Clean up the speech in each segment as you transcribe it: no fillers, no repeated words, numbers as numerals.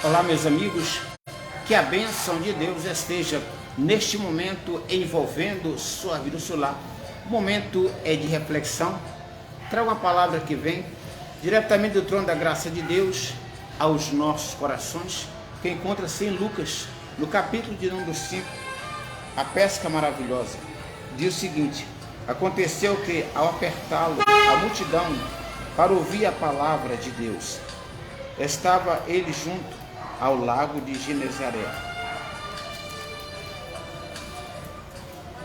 Olá, meus amigos, que a bênção de Deus esteja neste momento envolvendo sua vida, o seu lar. O momento é de reflexão. Traga uma palavra que vem diretamente do trono da graça de Deus aos nossos corações, que encontra-se em Lucas, no capítulo de número 5, a pesca maravilhosa. Diz o seguinte: aconteceu que, ao apertá-lo a multidão para ouvir a palavra de Deus, estava ele junto ao lago de Genezaré,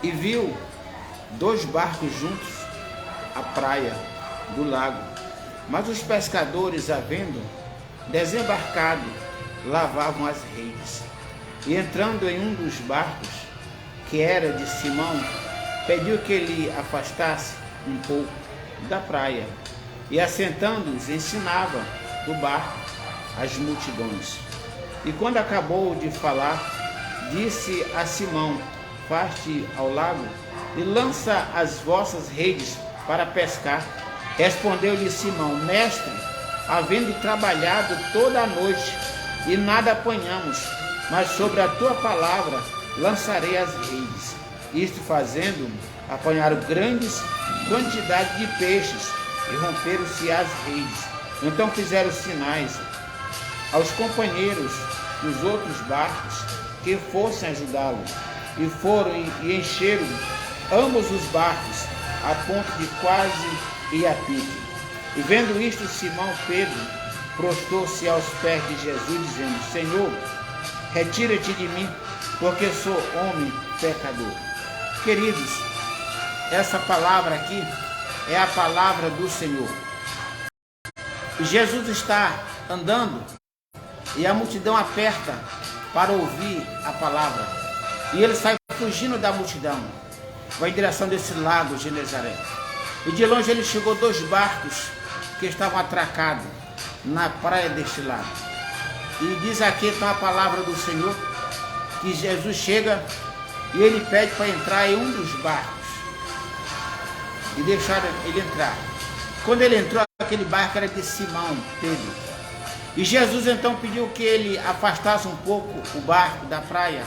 e viu dois barcos juntos à praia do lago. Mas os pescadores, havendo desembarcado, lavavam as redes. E entrando em um dos barcos, que era de Simão, pediu que ele afastasse um pouco da praia, e assentando-os ensinava do barco as multidões. E quando acabou de falar, disse a Simão: parte ao lago e lança as vossas redes para pescar. Respondeu-lhe Simão: mestre, havendo trabalhado toda a noite e nada apanhamos, mas sobre a tua palavra lançarei as redes. Isto fazendo, apanharam grandes quantidades de peixes e romperam-se as redes. Então fizeram sinais aos companheiros dos outros barcos que fossem ajudá-los, e foram e encheram ambos os barcos a ponto de quase ir a pique. E vendo isto, Simão Pedro prostrou-se aos pés de Jesus, dizendo: Senhor, retira-te de mim, porque sou homem pecador. Queridos, essa palavra aqui é a palavra do Senhor. Jesus está andando e a multidão aperta para ouvir a palavra. E ele sai fugindo da multidão, vai em direção desse lago Genezaré. E de longe ele chegou dois barcos que estavam atracados na praia deste lago. E diz aqui então a palavra do Senhor, que Jesus chega e ele pede para entrar em um dos barcos e deixar ele entrar. Quando ele entrou, aquele barco era de Simão Pedro. E Jesus então pediu que ele afastasse um pouco o barco da praia,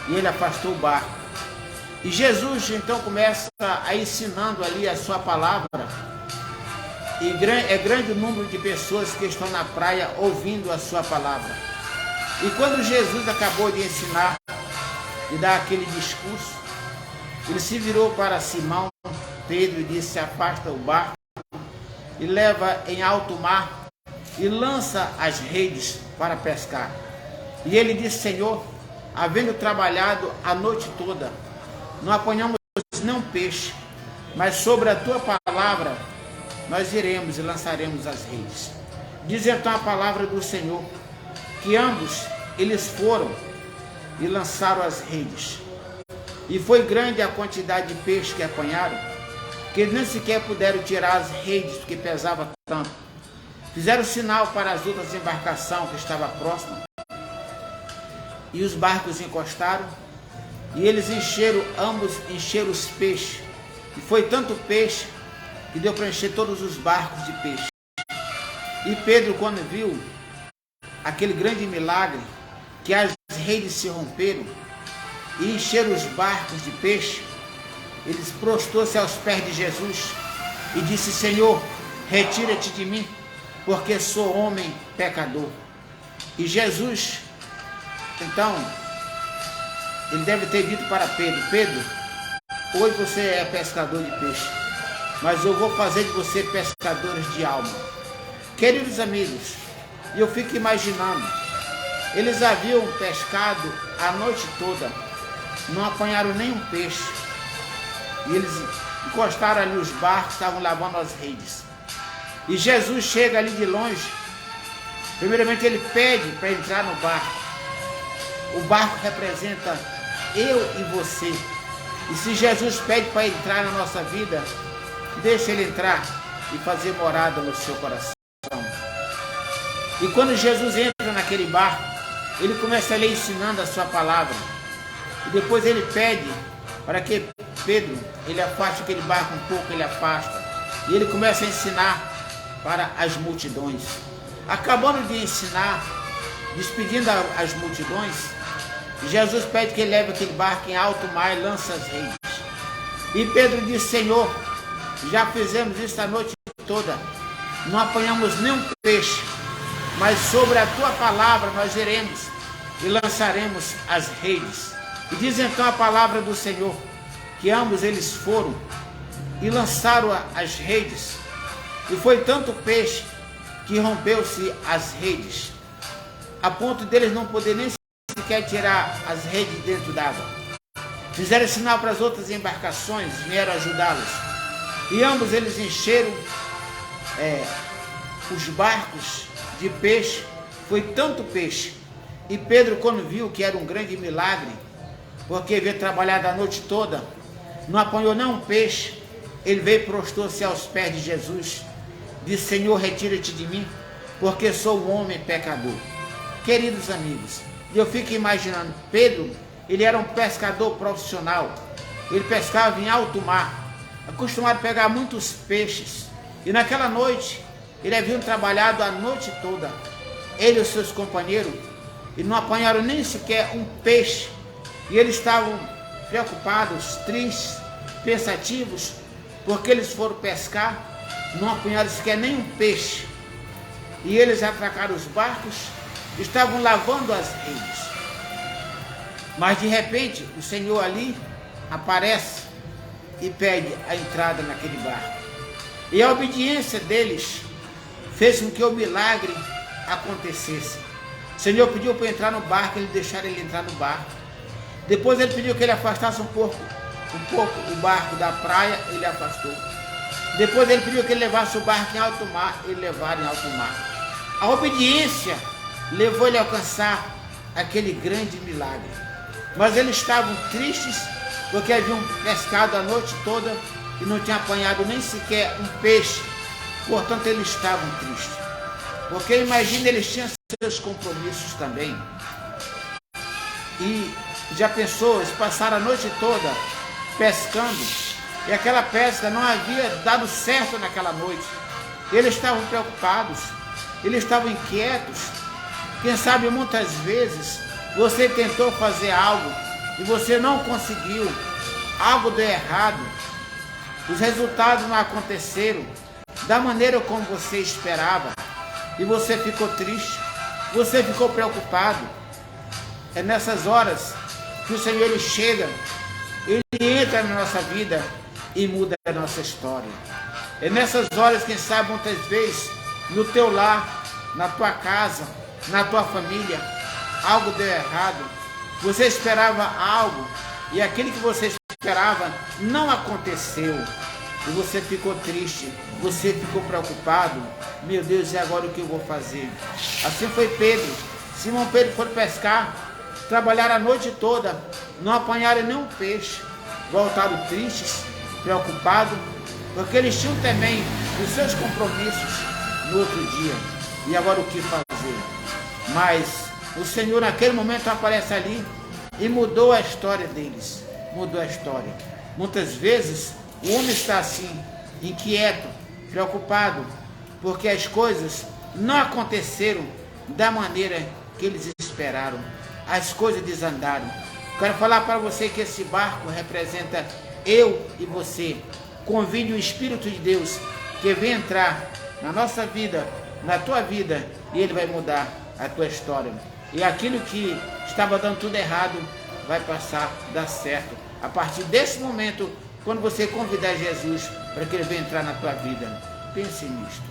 e ele afastou o barco. E Jesus então começa a ensinando ali a sua palavra, e é grande o número de pessoas que estão na praia ouvindo a sua palavra. E quando Jesus acabou de ensinar e dar aquele discurso, ele se virou para Simão Pedro e disse: afasta o barco e leva em alto mar e lança as redes para pescar. E ele disse: Senhor, havendo trabalhado a noite toda, não apanhamos nenhum peixe, mas sobre a tua palavra nós iremos e lançaremos as redes. Diz então a palavra do Senhor que ambos eles foram e lançaram as redes. E foi grande a quantidade de peixe que apanharam, que eles nem sequer puderam tirar as redes, porque pesava tanto. Fizeram sinal para as outras embarcações que estavam próximas, e os barcos encostaram, e eles ambos encheram os peixes, e foi tanto peixe que deu para encher todos os barcos de peixe. E Pedro, quando viu aquele grande milagre, que as redes se romperam e encheram os barcos de peixe, ele prostrou-se aos pés de Jesus e disse: Senhor, retira-te de mim, porque sou homem pecador. E Jesus, então, ele deve ter dito para Pedro: Pedro, hoje você é pescador de peixe, mas eu vou fazer de você pescadores de alma. Queridos amigos, eu fico imaginando, eles haviam pescado a noite toda, não apanharam nenhum peixe, e eles encostaram ali os barcos, estavam lavando as redes. E Jesus chega ali de longe. Primeiramente ele pede para entrar no barco. O barco representa eu e você. E se Jesus pede para entrar na nossa vida, deixa ele entrar e fazer morada no seu coração. E quando Jesus entra naquele barco, ele começa a lhe ensinando a sua palavra. E depois ele pede para que Pedro, ele afaste aquele barco um pouco, ele afasta. E ele começa a ensinar para as multidões. Acabando de ensinar, despedindo as multidões, Jesus pede que ele leve aquele barco em alto mar e lança as redes. E Pedro disse: Senhor, já fizemos isso a noite toda, não apanhamos nenhum peixe, mas sobre a tua palavra nós iremos e lançaremos as redes. E diz então a palavra do Senhor, que ambos eles foram e lançaram as redes, e foi tanto peixe que rompeu-se as redes, a ponto deles não poder nem sequer tirar as redes dentro d'água. Fizeram sinal para as outras embarcações, vieram ajudá-los, e ambos eles encheram os barcos de peixe. Foi tanto peixe, e Pedro, quando viu que era um grande milagre, porque veio trabalhar a noite toda, não apanhou nem um peixe, ele veio e prostou-se aos pés de Jesus, disse: Senhor, retira-te de mim, porque sou um homem pecador. Queridos amigos, eu fico imaginando, Pedro, ele era um pescador profissional, ele pescava em alto mar, acostumado a pegar muitos peixes, e naquela noite, ele havia trabalhado a noite toda, ele e os seus companheiros, e não apanharam nem sequer um peixe, e eles estavam preocupados, tristes, pensativos, porque eles foram pescar, não apanharam sequer nenhum peixe, e eles atracaram os barcos, estavam lavando as redes. Mas de repente o Senhor ali aparece e pede a entrada naquele barco, e a obediência deles fez com que o milagre acontecesse. O Senhor pediu para entrar no barco, eles deixaram ele entrar no barco. Depois ele pediu que ele afastasse um pouco o barco da praia, ele afastou. Depois ele pediu que ele levasse o barco em alto mar, ele levaram em alto mar. A obediência levou ele a alcançar aquele grande milagre. Mas eles estavam tristes, porque haviam pescado a noite toda e não tinham apanhado nem sequer um peixe. Portanto, eles estavam tristes, porque imagina, eles tinham seus compromissos também. E já pensou, eles passaram a noite toda pescando, e aquela pesca não havia dado certo naquela noite. Eles estavam preocupados, eles estavam inquietos. Quem sabe muitas vezes você tentou fazer algo e você não conseguiu, algo deu errado, os resultados não aconteceram da maneira como você esperava, e você ficou triste, você ficou preocupado. É nessas horas que o Senhor ele chega, ele entra na nossa vida e muda a nossa história. É nessas horas, quem sabe muitas vezes, no teu lar, na tua casa, na tua família, algo deu errado, você esperava algo e aquilo que você esperava não aconteceu, e você ficou triste, você ficou preocupado. Meu Deus, e agora o que eu vou fazer? Assim foi Pedro. Simão Pedro foi pescar, trabalharam a noite toda, não apanharam nenhum peixe, voltaram tristes, preocupados, porque eles tinham também os seus compromissos no outro dia. E agora o que fazer? Mas o Senhor naquele momento aparece ali e mudou a história deles, mudou a história. Muitas vezes o homem está assim, inquieto, preocupado, porque as coisas não aconteceram da maneira que eles esperaram, as coisas desandaram. Quero falar para você que esse barco representa eu e você. Convide o Espírito de Deus que vem entrar na nossa vida, na tua vida, e ele vai mudar a tua história. E aquilo que estava dando tudo errado vai passar a dar certo. A partir desse momento, quando você convidar Jesus para que ele venha entrar na tua vida, pense nisto.